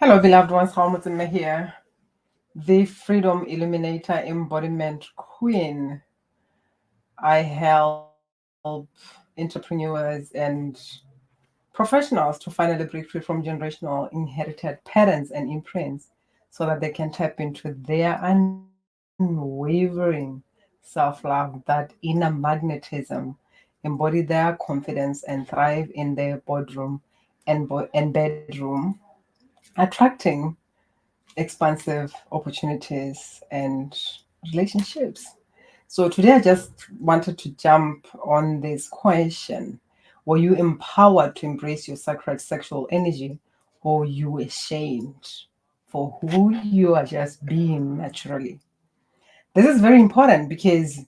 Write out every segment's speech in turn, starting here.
Hello, beloved ones. Hamilton here, the Freedom Illuminator Embodiment Queen. I help entrepreneurs and professionals to finally break free from generational inherited patterns and imprints so that they can tap into their unwavering self love, that inner magnetism, embody their confidence, and thrive in their boardroom and bedroom, attracting expansive opportunities and relationships. So today I just wanted to jump on this question. Were you empowered to embrace your sacred sexual energy, or you ashamed for who you are just being naturally? This is very important because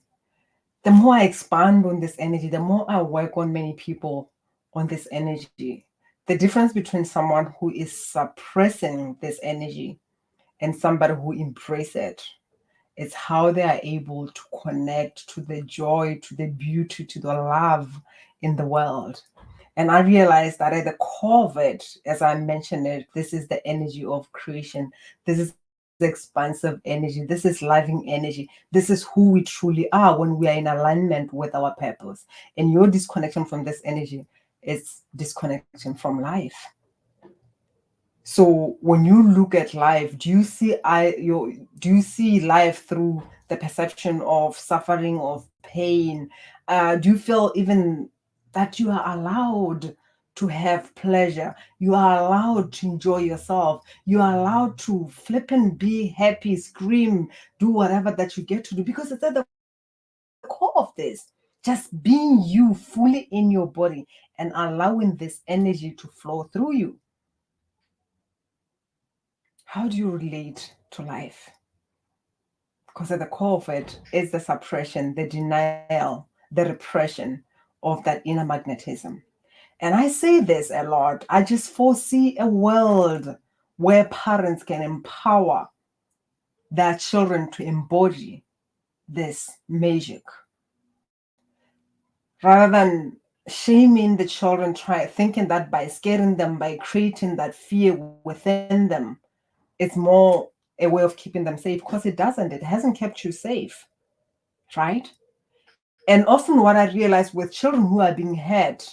the more I expand on this energy, the more I work on many people on this energy. The difference between someone who is suppressing this energy and somebody who embrace it. It's how they are able to connect to the joy, to the beauty, to the love in the world. And I realized that at the core of it, as I mentioned it, this is the energy of creation. This is expansive energy. This is loving energy. This is who we truly are when we are in alignment with our purpose. And your disconnection from this energy is disconnection from life. So when you look at life, do you see life through the perception of suffering, of pain? Do you feel even that you are allowed to have pleasure? You are allowed to enjoy yourself. You are allowed to flip and be happy, scream, do whatever that you get to do because it's at the core of this. Just being you fully in your body and allowing this energy to flow through you. How do you relate to life? Because at the core of it is the suppression, the denial, the repression of that inner magnetism. And I say this a lot. I just foresee a world where parents can empower their children to embody this magic rather than shaming the children, thinking that by scaring them, by creating that fear within them, it's more a way of keeping them safe, because it doesn't. It hasn't kept you safe, right? And often what I realize with children who are being hurt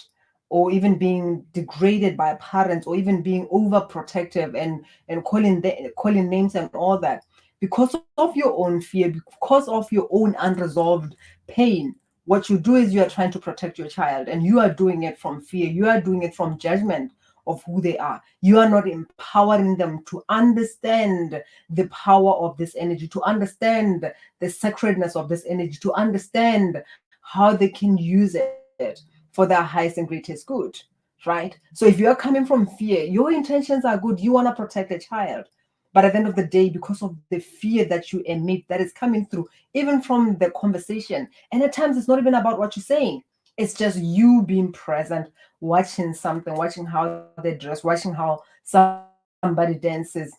or even being degraded by parents or even being overprotective and calling names and all that, because of your own fear, because of your own unresolved pain, what you do is you are trying to protect your child, and you are doing it from fear. You are doing it from judgment of who they are. You are not empowering them to understand the power of this energy, to understand the sacredness of this energy, to understand how they can use it for their highest and greatest good, right? So if you're coming from fear, your intentions are good, you want to protect a child. But at the end of the day, because of the fear that you emit that is coming through, even from the conversation, and at times it's not even about what you're saying, it's just you being present, watching something, watching how they dress, watching how somebody dances,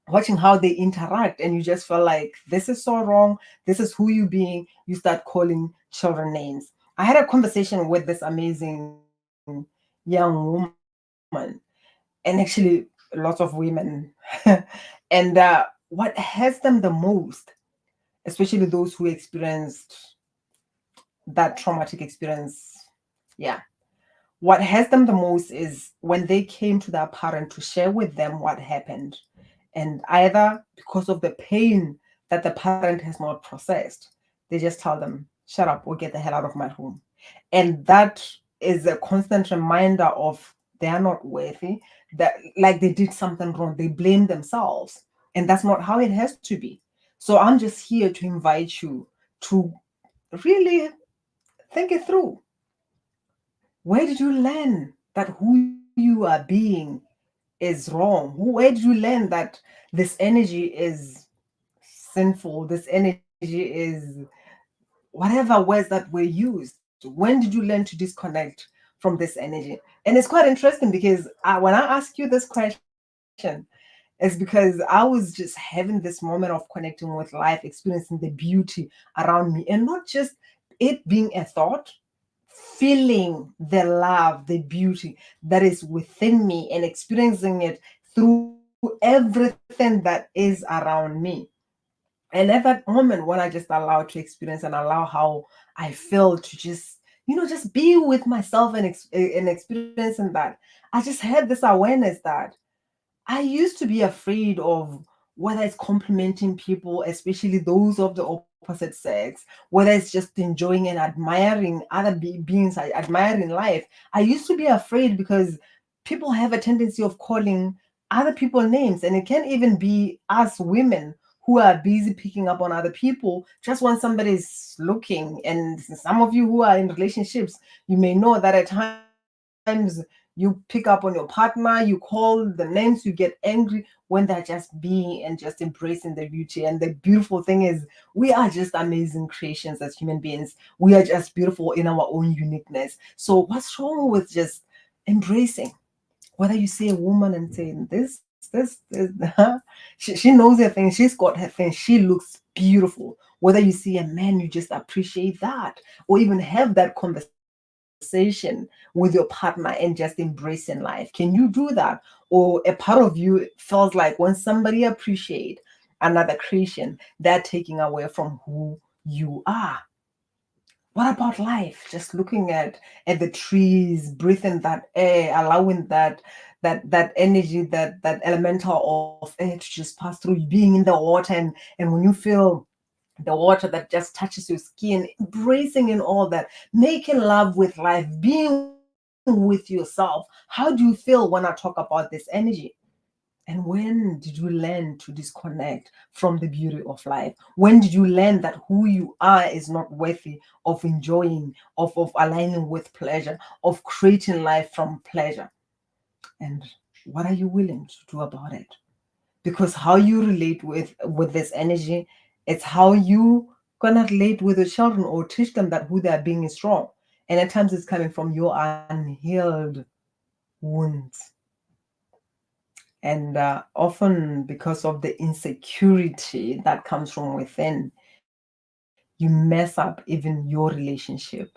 watching how they interact, and you just feel like this is so wrong, this is who you being. You start calling children names. I had a conversation with this amazing young woman, and actually lots of women. And what has them the most, especially those who experienced that traumatic experience, yeah, what has them the most is when they came to their parent to share with them what happened. And either because of the pain that the parent has not processed, they just tell them, shut up or get the hell out of my home. And that is a constant reminder of they are not worthy, that like they did something wrong, they blame themselves. And that's not how it has to be. So I'm just here to invite you to really think it through. Where did you learn that who you are being is wrong? Where did you learn that this energy is sinful? This energy is whatever words that were used. When did you learn to disconnect from this energy? And it's quite interesting because when I ask you this question, it's because I was just having this moment of connecting with life, experiencing the beauty around me, and not just it being a thought, feeling the love, the beauty that is within me and experiencing it through everything that is around me. And at that moment, when I just allow to experience and allow how I feel to just, just be with myself and experiencing that, I just had this awareness that I used to be afraid of whether it's complimenting people, especially those of the opposite sex, whether it's just enjoying and admiring other beings I admire in life. I used to be afraid because people have a tendency of calling other people names, and it can even be us women who are busy picking up on other people just when somebody's looking. And some of you who are in relationships, you may know that at times you pick up on your partner, you call the names, you get angry when they're just being and just embracing their beauty. And the beautiful thing is, we are just amazing creations as human beings. We are just beautiful in our own uniqueness. So, what's wrong with just embracing? Whether you see a woman and saying this, she knows her thing, she's got her thing, she looks beautiful. Whether you see a man, you just appreciate that, or even have that conversation with your partner and just embracing life. Can you do that? Or a part of you feels like when somebody appreciate another creation, they're taking away from who you are. What about life? Just looking at the trees, breathing that air, allowing that energy, that elemental of air to just pass through you, being in the water, and when you feel the water that just touches your skin, embracing and all that, making love with life, being with yourself. How do you feel when I talk about this energy? And when did you learn to disconnect from the beauty of life? When did you learn that who you are is not worthy of enjoying, of aligning with pleasure, of creating life from pleasure? And what are you willing to do about it? Because how you relate with this energy, it's how you gonna relate with your children or teach them that who they are being is wrong. And at times it's coming from your unhealed wounds. And often because of the insecurity that comes from within, you mess up even your relationship.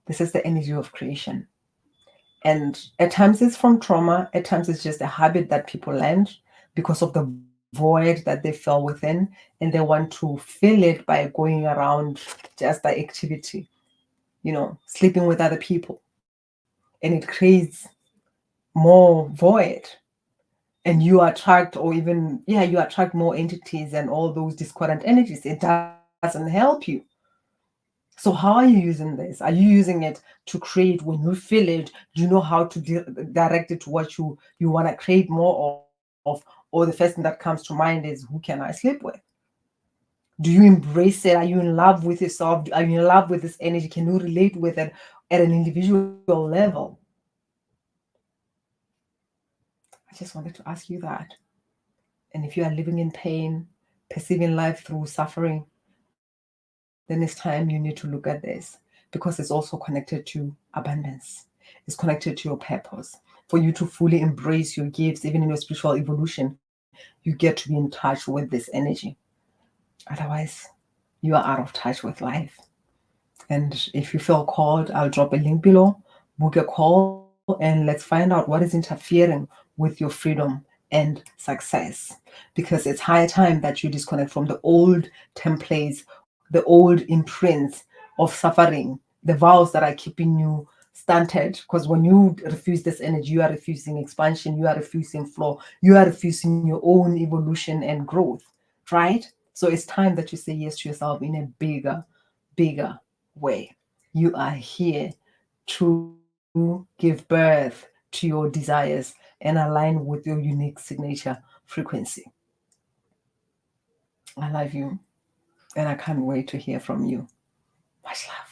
This is the energy of creation. And at times it's from trauma, at times it's just a habit that people learned because of the void that they feel within, and they want to fill it by going around just the activity, sleeping with other people. And it creates more void, and you attract, or even you attract more entities and all those discordant energies. It doesn't help you. So how are you using this? Are you using it to create? When you feel it, do you know how to direct it to what you want to create more of? Or the first thing that comes to mind is, who can I sleep with? Do you embrace it? Are you in love with yourself? Are you in love with this energy? Can you relate with it at an individual level? I just wanted to ask you that. And if you are living in pain, perceiving life through suffering, then it's time you need to look at this, because it's also connected to abundance. It's connected to your purpose. For you to fully embrace your gifts, even in your spiritual evolution, you get to be in touch with this energy. Otherwise, you are out of touch with life. And if you feel called, I'll drop a link below. Book a call and let's find out what is interfering with your freedom and success. Because it's high time that you disconnect from the old templates, the old imprints of suffering, the vows that are keeping you stunted. Because when you refuse this energy, you are refusing expansion, you are refusing flow, you are refusing your own evolution and growth, right? So it's time that you say yes to yourself in a bigger way. You are here to give birth to your desires and align with your unique signature frequency. I love you, and I can't wait to hear from you. Much love.